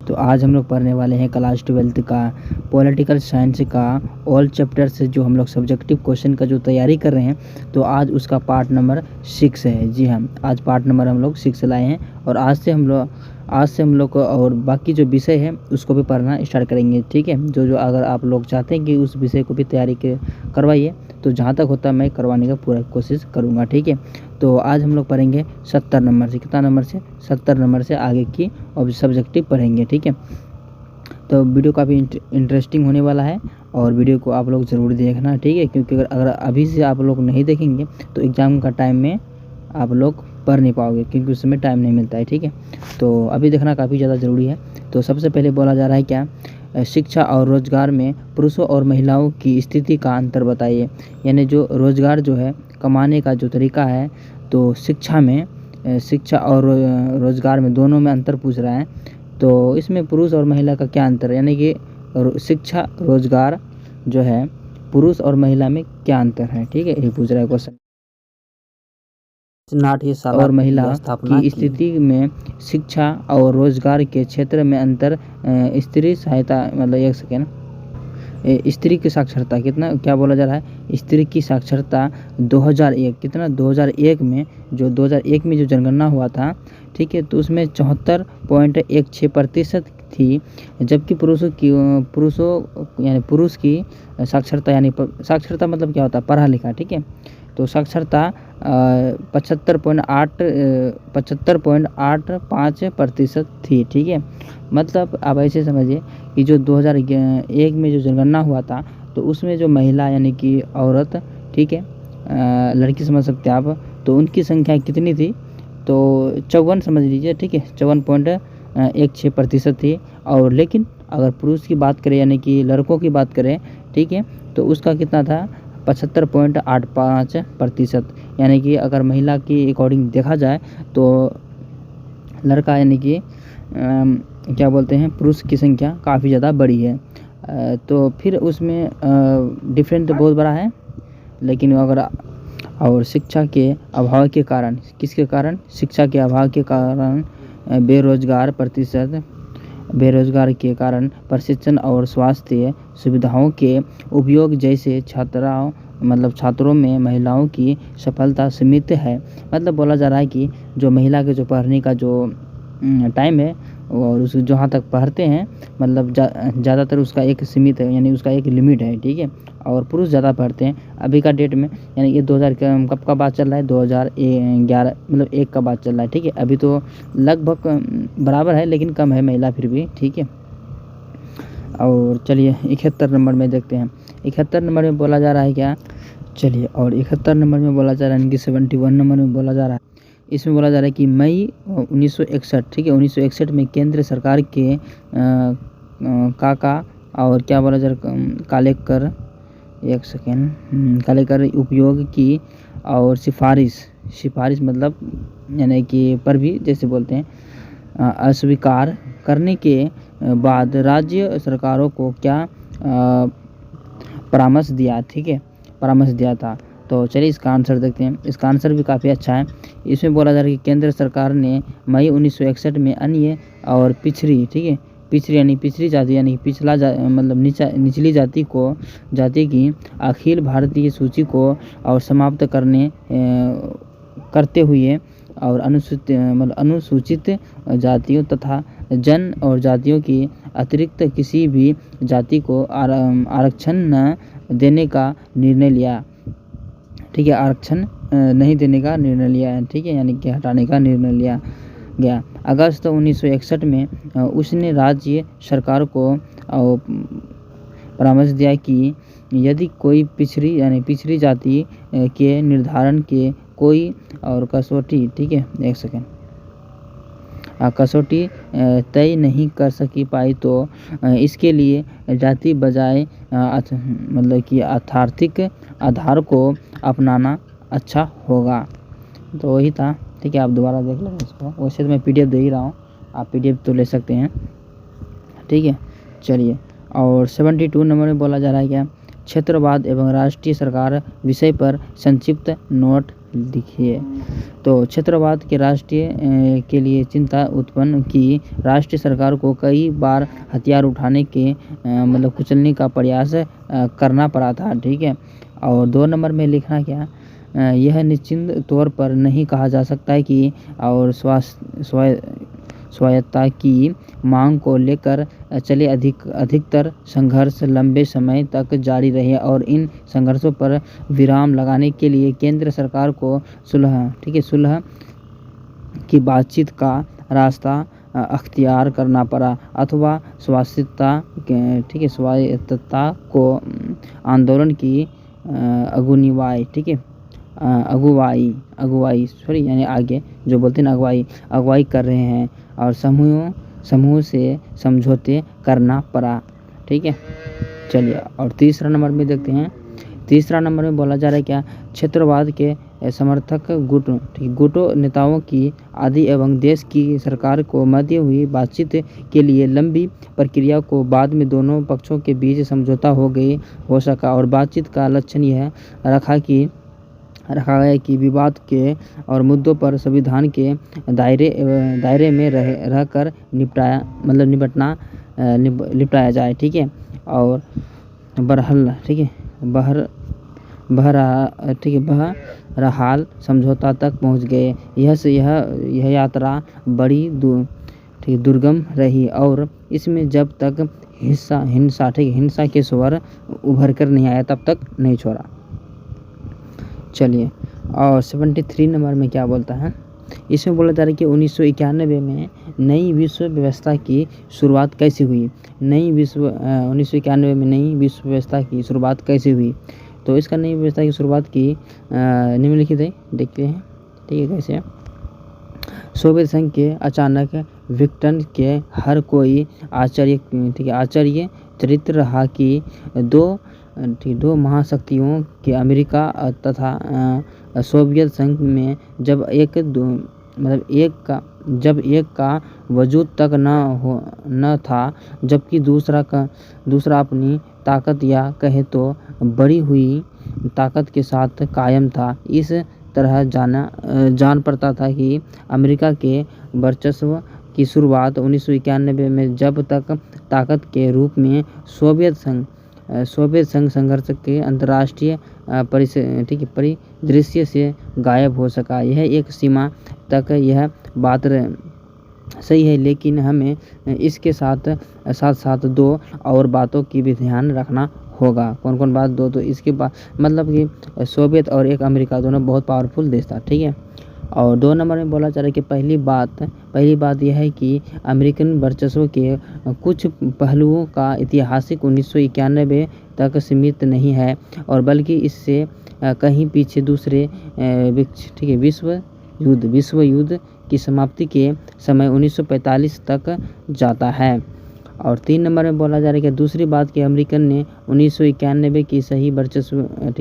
तो आज हम लोग पढ़ने वाले हैं क्लास 12th का पॉलिटिकल साइंस का ऑल चैप्टर से जो हम लोग सब्जेक्टिव क्वेश्चन का जो तैयारी कर रहे हैं, तो आज उसका पार्ट नंबर 6 है। जी हाँ, आज पार्ट नंबर हम लोग 6 लाए हैं और आज से हम लोग को और बाकी जो विषय है उसको भी पढ़ना स्टार्ट करेंगे। ठीक है, जो अगर आप लोग चाहते हैं कि उस विषय को भी तैयारी करवाइए, तो जहाँ तक होता है मैं करवाने का पूरा कोशिश करूँगा। ठीक है, तो आज हम लोग पढ़ेंगे 70 नंबर से। कितना नंबर से? 70 नंबर से आगे की और सब्जेक्टिव पढ़ेंगे। ठीक है, तो वीडियो काफ़ी इंटरेस्टिंग होने वाला है और वीडियो को आप लोग ज़रूर देखना। ठीक है, क्योंकि अगर अभी से आप लोग नहीं देखेंगे तो एग्ज़ाम का टाइम में आप लोग पढ़ नहीं पाओगे, क्योंकि उस समय टाइम नहीं मिलता है। ठीक है, तो अभी देखना काफ़ी ज़्यादा ज़रूरी है। तो सबसे पहले बोला जा रहा है क्या, शिक्षा और रोज़गार में पुरुषों और महिलाओं की स्थिति का अंतर बताइए। यानी जो रोज़गार जो है कमाने का जो तरीका है, तो शिक्षा और रोज़गार में दोनों में अंतर पूछ रहा है। तो इसमें पुरुष और महिला का क्या अंतर है, यानी कि शिक्षा रोज़गार जो है पुरुष और महिला में क्या अंतर है। ठीक है, ये पूछ रहा है क्वेश्चन। और महिला की स्थिति में शिक्षा और रोज़गार के क्षेत्र में अंतर, स्त्री सहायता मतलब एक सेकेंड, स्त्री की साक्षरता कितना, क्या बोला जा रहा है, स्त्री की साक्षरता 2001 कितना 2001 में जो जनगणना हुआ था, ठीक है, तो उसमें 74.16% थी, जबकि पुरुष की साक्षरता, यानी साक्षरता मतलब क्या होता है, पढ़ा लिखा। ठीक है, तो साक्षरता 75.85% थी। ठीक है, मतलब आप ऐसे समझिए कि जो 2001 में जो जनगणना हुआ था, तो उसमें जो महिला यानी कि औरत, ठीक है, लड़की समझ सकते हैं आप, तो उनकी संख्या कितनी थी, तो 54 समझ लीजिए। ठीक है, 54.16% थी। और लेकिन अगर पुरुष की बात करें यानी कि लड़कों की बात करें, ठीक है, तो उसका कितना था, 75.85%। यानी कि अगर महिला की अकॉर्डिंग देखा जाए तो लड़का यानी कि क्या बोलते हैं, पुरुष की संख्या काफ़ी ज़्यादा बड़ी है। तो फिर उसमें डिफरेंट बहुत बड़ा है। लेकिन अगर और शिक्षा के अभाव के कारण, किसके कारण, शिक्षा के अभाव के कारण बेरोजगार के कारण प्रशिक्षण और स्वास्थ्य सुविधाओं के उपयोग जैसे छात्रों में महिलाओं की सफलता सीमित है। मतलब बोला जा रहा है कि जो महिला के जो पढ़ने का जो टाइम है और उस जहाँ तक पढ़ते हैं, मतलब ज़्यादातर उसका एक सीमित है, यानी उसका एक लिमिट है। ठीक है, और पुरुष ज़्यादा पढ़ते हैं अभी का डेट में, यानी ये 2000 कब का बात चल रहा है, 2011 मतलब 1 का बात चल रहा है। ठीक है, अभी तो लगभग बराबर है, लेकिन कम है महिला फिर भी। ठीक है, और चलिए 71 नंबर में देखते हैं। 71 नंबर में बोला जा रहा है क्या, चलिए, और 71 नंबर में बोला जा रहा है, इनकी 71 नंबर में बोला जा रहा है, इसमें बोला जा रहा है कि मई 1961, ठीक है, 1961 में केंद्र सरकार के काका और क्या बोला जा रहा है, कालेकर, एक सेकेंड, कालेकर उपयोग की और सिफारिश मतलब यानी कि पर भी जैसे बोलते हैं, अस्वीकार करने के बाद राज्य सरकारों को क्या परामर्श दिया। ठीक है, परामर्श दिया था। तो चलिए इसका आंसर देखते हैं। इसका आंसर भी काफ़ी अच्छा है। इसमें बोला जा रहा है कि केंद्र सरकार ने मई 1961 में अन्य और पिछड़ी, ठीक है, यानी पिछड़ी जाति यानी पिछला मतलब निचली जाति की अखिल भारतीय सूची को और समाप्त करते हुए और अनुसूचित जातियों तथा जन और जातियों की अतिरिक्त किसी भी जाति को आरक्षण न देने का निर्णय लिया। ठीक है, आरक्षण नहीं देने का निर्णय लिया है। ठीक है, यानी कि हटाने का निर्णय लिया गया। अगस्त 1961 में उसने राज्य सरकार को परामर्श दिया कि यदि कोई पिछड़ी जाति के निर्धारण के कोई और कसौटी, ठीक है, एक सेकेंड, कसौटी तय नहीं कर पाई तो इसके लिए जाति बजाय मतलब कि आर्थिक आधार को अपनाना अच्छा होगा। तो वही था। ठीक है, आप दोबारा देख लेंगे इसको, वैसे तो मैं PDF दे ही रहा हूँ, आप PDF तो ले सकते हैं। ठीक है, चलिए, और 72 नंबर में बोला जा रहा है क्या, क्षेत्रवाद एवं राष्ट्रीय सरकार विषय पर संक्षिप्त नोट लिखिए। तो क्षेत्रवाद के राष्ट्रीय के लिए चिंता उत्पन्न की। राष्ट्रीय सरकार को कई बार हथियार उठाने के मतलब कुचलने का प्रयास करना पड़ा था, ठीक है। और 2 नंबर में लिखना क्या, यह निश्चित तौर पर नहीं कहा जा सकता है कि और स्वायत्तता की मांग को लेकर चले अधिकतर संघर्ष लंबे समय तक जारी रहे और इन संघर्षों पर विराम लगाने के लिए केंद्र सरकार को सुलह, ठीक है, सुलह की बातचीत का रास्ता अख्तियार करना पड़ा अथवा स्वायत्तता, ठीक है, स्वायत्तता को आंदोलन की अगुवाई, ठीक है, अगुवाई सॉरी यानी आगे जो बोलते हैं अगुवाई कर रहे हैं और समूह से समझौते करना पड़ा, ठीक है। चलिए और तीसरा नंबर में देखते हैं। तीसरा नंबर में बोला जा रहा है क्या, क्षेत्रवाद के समर्थक गुटों नेताओं की आदि एवं देश की सरकार को मध्य हुई बातचीत के लिए लंबी प्रक्रिया को बाद में दोनों पक्षों के बीच समझौता हो सका और बातचीत का लक्ष्य यह रखा गया कि विवाद के और मुद्दों पर संविधान के दायरे में रहकर निपटाया जाए, ठीक है। और बहरहाल, ठीक है, बहरहाल समझौता तक पहुंच गए। यह यात्रा बड़ी दुर्गम रही और इसमें जब तक हिंसा के स्वर उभर कर नहीं आया तब तक नहीं छोड़ा। चलिए और 73 नंबर में क्या बोलता है, इसमें बोला जा रहा है कि 1991 में नई विश्व व्यवस्था की शुरुआत कैसे हुई। 1991 में नई विश्व व्यवस्था की शुरुआत कैसे हुई, तो इसका नई व्यवस्था की शुरुआत की निम्नलिखित है, देखते हैं, ठीक है, कैसे। सोवियत संघ के अचानक विघटन के हर कोई आश्चर्य चरित्र रहा कि दो महाशक्तियों के अमेरिका तथा सोवियत संघ में जब एक का वजूद तक न था जबकि दूसरा अपनी ताकत या कहे तो बढ़ी हुई ताकत के साथ कायम था। इस तरह जान पड़ता था कि अमेरिका के वर्चस्व की शुरुआत 1991 में जब तक ताकत के रूप में सोवियत संघ संघर्ष के अंतर्राष्ट्रीय परिदृश्य से गायब हो सका। यह एक सीमा तक यह बात सही है, लेकिन हमें इसके साथ दो और बातों की भी ध्यान रखना होगा। कौन कौन बात, दो, तो इसके बाद मतलब कि सोवियत और एक अमेरिका दोनों बहुत पावरफुल देश था, ठीक है। और 2 नंबर में बोला जा रहा है कि पहली बात यह है कि अमेरिकन वर्चस्व के कुछ पहलुओं का ऐतिहासिक 1991 तक सीमित नहीं है और बल्कि इससे कहीं पीछे दूसरे विश्व युद्ध की समाप्ति के समय 1945 तक जाता है। और 3 नंबर में बोला जा रहा है कि दूसरी बात कि अमेरिकन ने 1991 की सही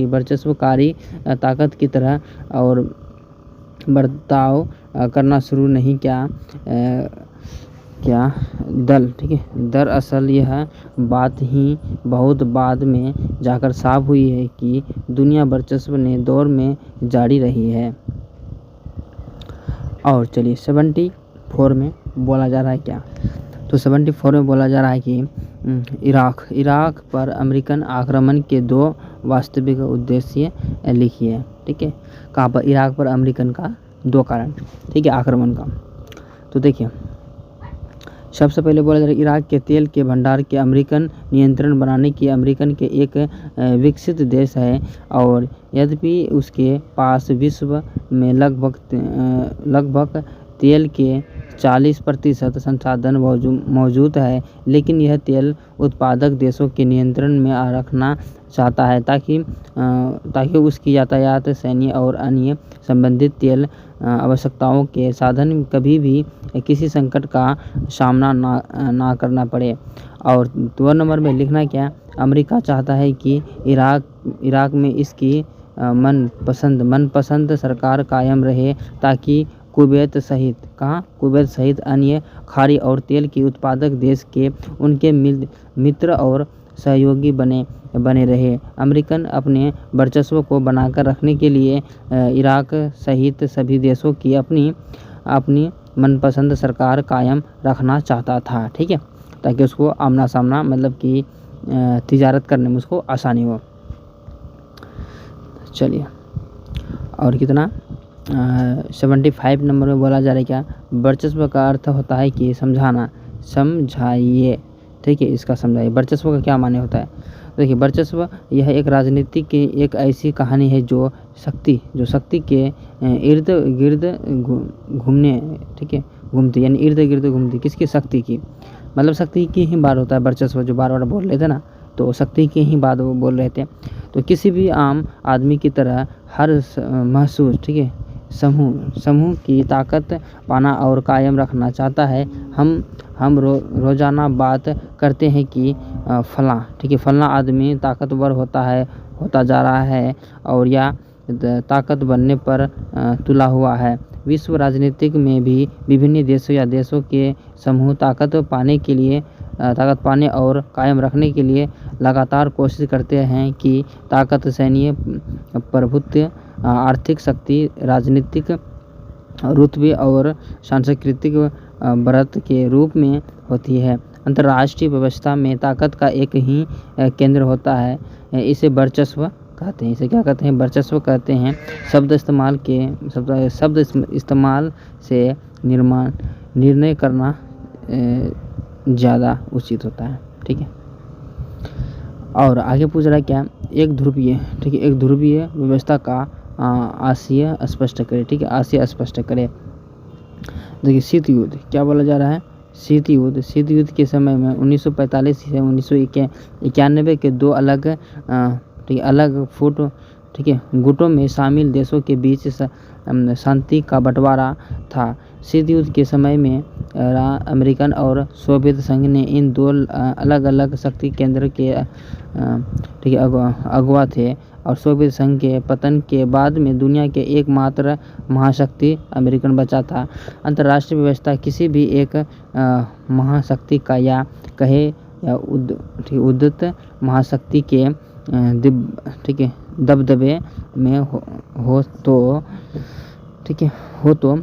वर्चस्वकारी ताकत की तरह और बर्ताव करना शुरू नहीं क्या दल, ठीक है। दरअसल यह बात ही बहुत बाद में जाकर साफ हुई है कि दुनिया वर्चस्व ने दौर में जारी रही है। और चलिए 74 में बोला जा रहा है क्या, तो 74 में बोला जा रहा है कि इराक पर अमेरिकन आक्रमण के 2 वास्तविक उद्देश्य लिखिए, ठीक है। कहाँ पर, इराक पर अमेरिकन का 2 कारण, ठीक है, आक्रमण का। तो देखिए सबसे पहले बोला जा रहा है इराक के तेल के भंडार के अमेरिकन नियंत्रण बनाने की अमेरिकन के एक विकसित देश है और यद्यपि उसके पास विश्व में लगभग तेल के 40% संसाधन मौजूद है, लेकिन यह तेल उत्पादक देशों के नियंत्रण में रखना चाहता है ताकि उसकी यातायात, सैन्य और अन्य संबंधित तेल आवश्यकताओं के साधन कभी भी किसी संकट का सामना ना करना पड़े। और 2 नंबर में लिखना क्या, अमेरिका चाहता है कि इराक में इसकी मनपसंद सरकार कायम रहे ताकि कुवैत सहित अन्य खाड़ी और तेल की उत्पादक देश के उनके मित्र और सहयोगी बने रहे। अमेरिकन अपने वर्चस्व को बनाकर रखने के लिए इराक सहित सभी देशों की अपनी मनपसंद सरकार कायम रखना चाहता था, ठीक है, ताकि उसको आमना सामना मतलब कि तिजारत करने में उसको आसानी हो। चलिए, और कितना 75 नंबर में बोला जा रहा है क्या, वर्चस्व का अर्थ होता है कि समझाना, समझाइए, ठीक है, इसका समझाइए। वर्चस्व का क्या माने होता है, देखिए वर्चस्व यह एक राजनीति की एक ऐसी कहानी है जो शक्ति के इर्द गिर्द घूमने, ठीक है, घूमती, यानी इर्द गिर्द घूमती, किसकी, शक्ति की, मतलब शक्ति की ही बात होता है वर्चस्व, जो बार बार बोल रहे थे ना, तो शक्ति की ही बात वो बोल रहे थे। तो किसी भी आम आदमी की तरह हर महसूस, ठीक है, समूह की ताकत पाना और कायम रखना चाहता है। हम रोजाना बात करते हैं कि फलां, ठीक है, फलां आदमी ताकतवर होता जा रहा है और या ताकत बनने पर तुला हुआ है। विश्व राजनीतिक में भी विभिन्न देशों या देशों के समूह ताकत पाने और कायम रखने के लिए लगातार कोशिश करते हैं कि ताकत सैन्य प्रभुत्व, आर्थिक शक्ति, राजनीतिक रुतबे और सांस्कृतिक बढ़त के रूप में होती है। अंतर्राष्ट्रीय व्यवस्था में ताकत का एक ही केंद्र होता है, इसे वर्चस्व कहते हैं। इसे क्या कहते हैं, वर्चस्व कहते हैं। शब्द इस्तेमाल से निर्णय करना ज़्यादा उचित होता है, ठीक है। और आगे पूछ रहा है क्या, एक ध्रुवीय, ठीक है, एक ध्रुवीय व्यवस्था का आशय स्पष्ट करे, ठीक है, आशय स्पष्ट करे। देखिए शीत युद्ध, क्या बोला जा रहा है, शीत युद्ध के समय में 1945 से 1991 के दो अलग, ठीक है, अलग फुट, ठीक है, गुटों में शामिल देशों के बीच शांति का बंटवारा था। शीत युद्ध के समय में अमेरिकन और सोवियत संघ ने इन दो अलग अलग शक्ति केंद्र के, ठीक है, अगुवा थे, और सोवियत संघ के पतन के बाद में दुनिया के एकमात्र महाशक्ति अमेरिकन बचा था। अंतर्राष्ट्रीय व्यवस्था किसी भी एक महाशक्ति का या उद्धत महाशक्ति के ठीक है दबदबे में हो तो, ठीक है, हो तो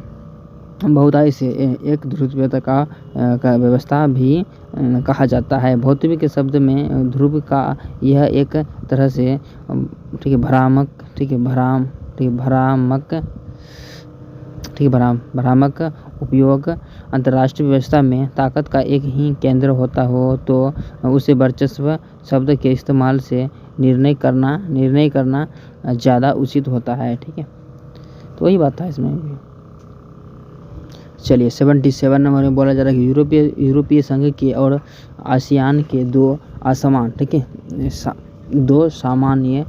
बहुतायत से एक ध्रुवीयता का व्यवस्था भी कहा जाता है। भौतिक शब्द में ध्रुव का यह एक तरह से, ठीक है, भ्रामक उपयोग अंतर्राष्ट्रीय व्यवस्था में ताकत का एक ही केंद्र होता हो तो उसे वर्चस्व शब्द के इस्तेमाल से निर्णय करना ज़्यादा उचित होता है, ठीक है। तो वही बात था इसमें भी। चलिए 77 नंबर में बोला जा रहा है कि यूरोपीय संघ के और आसियान के दो असमान, ठीक है, दो सामान्य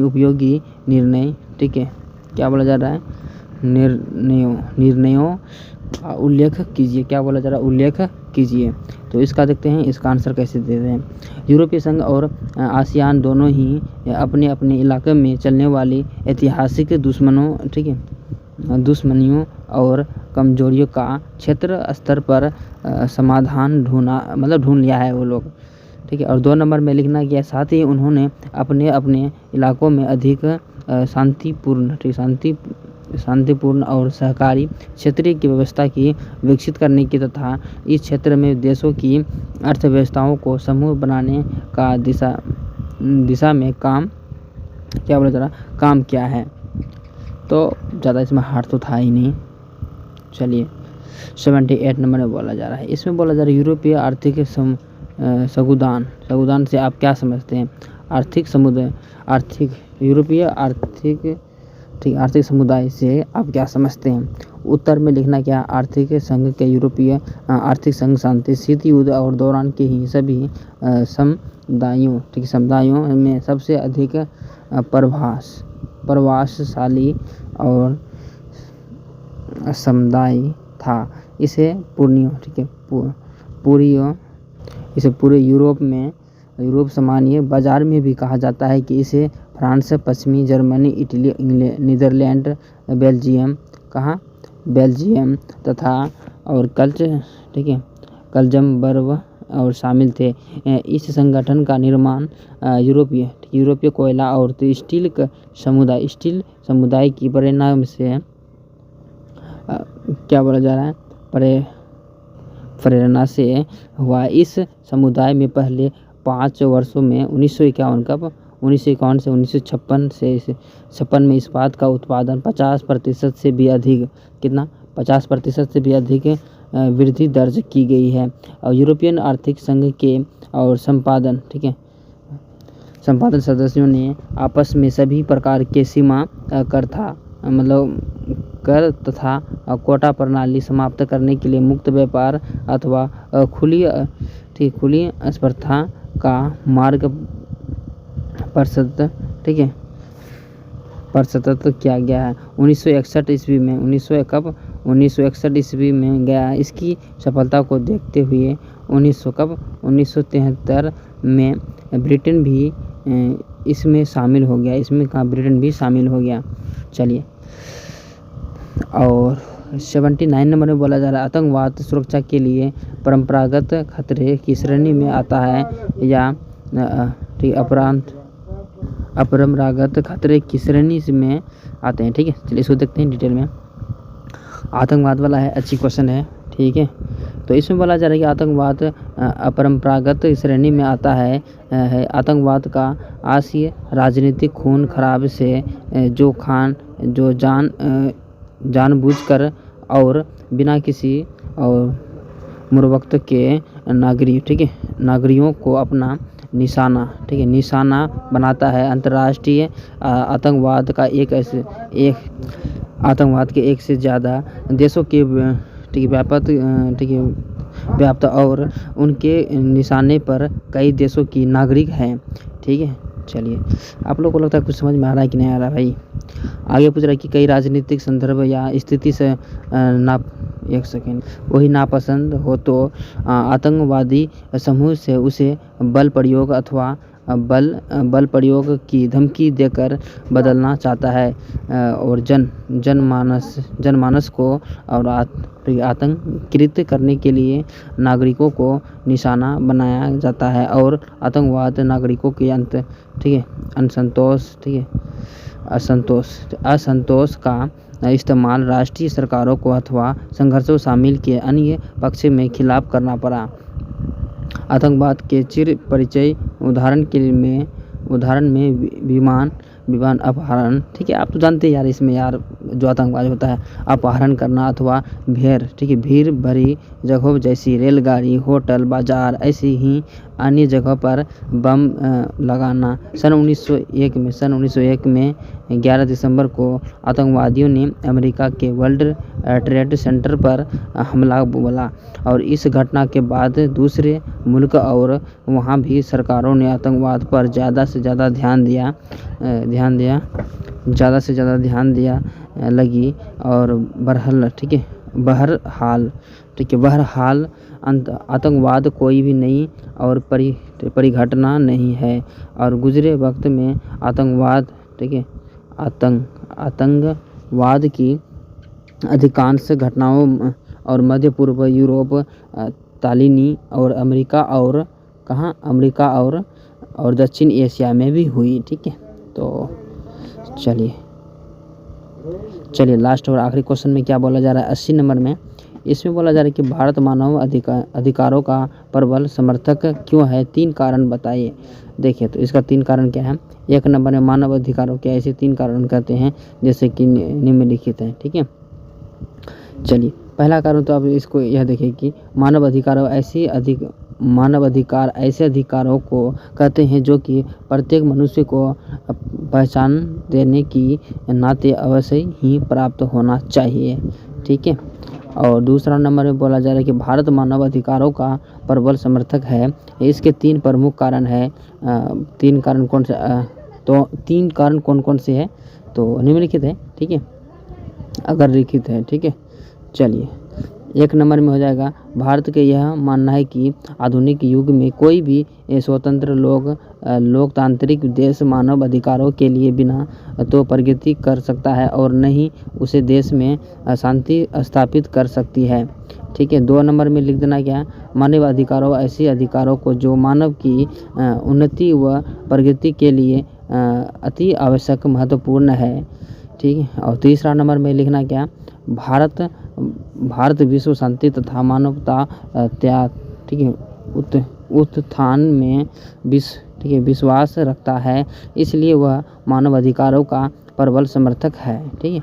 उपयोगी निर्णय, ठीक है, क्या बोला जा रहा है, निर्णयों उल्लेख कीजिए, क्या बोला जा रहा है, उल्लेख कीजिए। तो इसका देखते हैं, इसका आंसर कैसे देते हैं। यूरोपीय संघ और आसियान दोनों ही अपने अपने इलाके में चलने वाली ऐतिहासिक दुश्मनों, ठीक है, दुश्मनियों और कमजोरियों का क्षेत्र स्तर पर समाधान ढूंढ लिया है वो लोग, ठीक है। और 2 नंबर में लिखना किया, साथ ही उन्होंने अपने अपने इलाकों में अधिक शांतिपूर्ण और सहकारी क्षेत्रीय की व्यवस्था की विकसित करने की तथा इस क्षेत्र में देशों की अर्थव्यवस्थाओं को समूह बनाने का दिशा में काम, क्या बोला जा रहा, काम किया है। तो ज़्यादा इसमें हार्ड तो था ही नहीं। चलिए 78 नंबर में बोला जा रहा है, इसमें बोला जा रहा है यूरोपीय आर्थिक संगुदान से आप क्या समझते हैं, यूरोपीय आर्थिक समुदाय से आप क्या समझते हैं। उत्तर में लिखना क्या, आर्थिक संघ के यूरोपीय आर्थिक संघ शांति, शीत युद्ध और दौरान के ही सभी समुदायों, ठीक, समुदायों में सबसे अधिक प्रभावशाली और समुदाय था। इसे पूरे यूरोप सामान्य बाजार में भी कहा जाता है कि इसे फ्रांस, पश्चिमी जर्मनी, इटली, नीदरलैंड, बेल्जियम तथा और कल्चमबर्ग और शामिल थे। इस संगठन का निर्माण यूरोपीय कोयला और स्टील समुदाय की प्रेरणा से क्या बोला जा रहा है, प्रेरणा से हुआ। इस समुदाय में पहले 5 वर्षों में 1951 से 1956 में इस्पात का उत्पादन 50% से भी अधिक 50% से भी अधिक वृद्धि दर्ज की गई है। और यूरोपियन आर्थिक संघ के और संपादन सदस्यों ने आपस में सभी प्रकार के सीमा कर तथा कोटा प्रणाली समाप्त करने के लिए मुक्त व्यापार अथवा खुली स्पर्धा का मार्ग प्रशस्त किया गया है। 1961 ईस्वी में गया। इसकी सफलता को देखते हुए 1973 में ब्रिटेन भी इसमें शामिल हो गया। चलिए, और 79 नंबर में बोला जा रहा है, आतंकवाद सुरक्षा के लिए परंपरागत खतरे की श्रेणी में आता है या अपरंपरागत खतरे की श्रेणी में आते हैं। ठीक है, चलिए इसको देखते हैं डिटेल में। आतंकवाद वाला है, अच्छी क्वेश्चन है। ठीक है, तो इसमें बोला जा रहा है कि आतंकवाद अपरंपरागत श्रेणी में आता है। आतंकवाद का आशय राजनीतिक खून खराब से जो जानबूझकर और बिना किसी और मुरवक्त के नागरिकों को अपना निशाना बनाता है। अंतर्राष्ट्रीय आतंकवाद के एक से ज़्यादा देशों के व्याप्त और उनके निशाने पर कई देशों की नागरिक हैं। ठीक है, चलिए, आप लोगों को लगता है कुछ समझ में आ रहा है कि नहीं आ रहा भाई। आगे पूछ रहा है कि कई राजनीतिक संदर्भ या स्थिति से नापसंद हो तो आतंकवादी समूह से उसे बल प्रयोग अथवा बल प्रयोग की धमकी देकर बदलना चाहता है और जनमानस को और आतंकित करने के लिए नागरिकों को निशाना बनाया जाता है। और आतंकवाद नागरिकों के असंतोष का इस्तेमाल राष्ट्रीय सरकारों को अथवा संघर्षों शामिल के अन्य पक्ष में खिलाफ करना पड़ा। आतंकवाद के चिर परिचय उदाहरण में विमान अपहरण। ठीक है, आप तो जानते हैं यार, इसमें यार जो आतंकवाद होता है अपहरण करना अथवा भीड़ भरी जगहों जैसी रेलगाड़ी, होटल, बाजार, ऐसी ही अन्य जगहों पर बम लगाना। सन 1901 में 11 दिसंबर को आतंकवादियों ने अमेरिका के वर्ल्ड ट्रेड सेंटर पर हमला बोला और इस घटना के बाद दूसरे मुल्क और वहाँ भी सरकारों ने आतंकवाद पर ज़्यादा से ज़्यादा ध्यान दिया लगी। और बहरहाल आतंकवाद कोई भी नई और परिघटना नहीं है और गुजरे वक्त में आतंकवाद की अधिकांश घटनाओं और मध्य पूर्व, यूरोप, तालिनी और अमेरिका और दक्षिण एशिया में भी हुई। ठीक है, तो चलिए लास्ट और आखिरी क्वेश्चन में क्या बोला जा रहा है 80 नंबर में। इसमें बोला जा रहा है कि भारत मानव अधिकारों का प्रबल समर्थक क्यों है, 3 कारण बताइए। देखिए, तो इसका 3 कारण क्या है। 1 नंबर में मानव अधिकारों के ऐसे 3 कारण कहते हैं जैसे कि निम्नलिखित है। ठीक है, चलिए, पहला कारण तो आप इसको यह देखिए कि मानव अधिकार ऐसे अधिकारों को कहते हैं जो कि प्रत्येक मनुष्य को पहचान देने की नाते अवश्य ही प्राप्त होना चाहिए। ठीक है, और दूसरा नंबर में बोला जा रहा है कि भारत मानव अधिकारों का प्रबल समर्थक है। इसके 3 प्रमुख कारण है। 3 कारण कौन से तो 3 कारण कौन से है, तो निम्नलिखित है। ठीक है, अगर लिखित है। ठीक है, चलिए, 1 नंबर में हो जाएगा भारत के यह मानना है कि आधुनिक युग में कोई भी स्वतंत्र लोकतांत्रिक देश मानव अधिकारों के लिए बिना तो प्रगति कर सकता है और न ही उसे देश में शांति स्थापित कर सकती है। ठीक है, 2 नंबर में लिख देना क्या, मानव अधिकारों ऐसे अधिकारों को जो मानव की उन्नति व प्रगति के लिए अति आवश्यक महत्वपूर्ण है। ठीक है, और तीसरा नंबर में लिखना क्या, भारत विश्व शांति तथा मानवता ठीक है उत्थान में विश्वास रखता है, इसलिए वह मानव अधिकारों का प्रबल समर्थक है। ठीक है,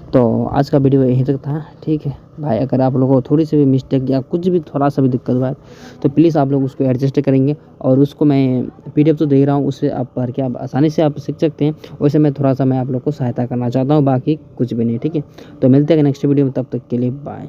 तो आज का वीडियो यहीं तक था। ठीक है भाई, अगर आप लोगों को थोड़ी सी भी मिस्टेक या कुछ भी थोड़ा सा भी दिक्कत हुआ है तो प्लीज़ आप लोग उसको एडजस्ट करेंगे, और उसको मैं PDF तो दे रहा हूँ, उससे आप पढ़ के आप आसानी से आप सीख सकते हैं। वैसे मैं थोड़ा सा आप लोग को सहायता करना चाहता हूँ, बाकी कुछ भी नहीं। ठीक है, तो मिलते हैं नेक्स्ट वीडियो में, तब तक के लिए बाय।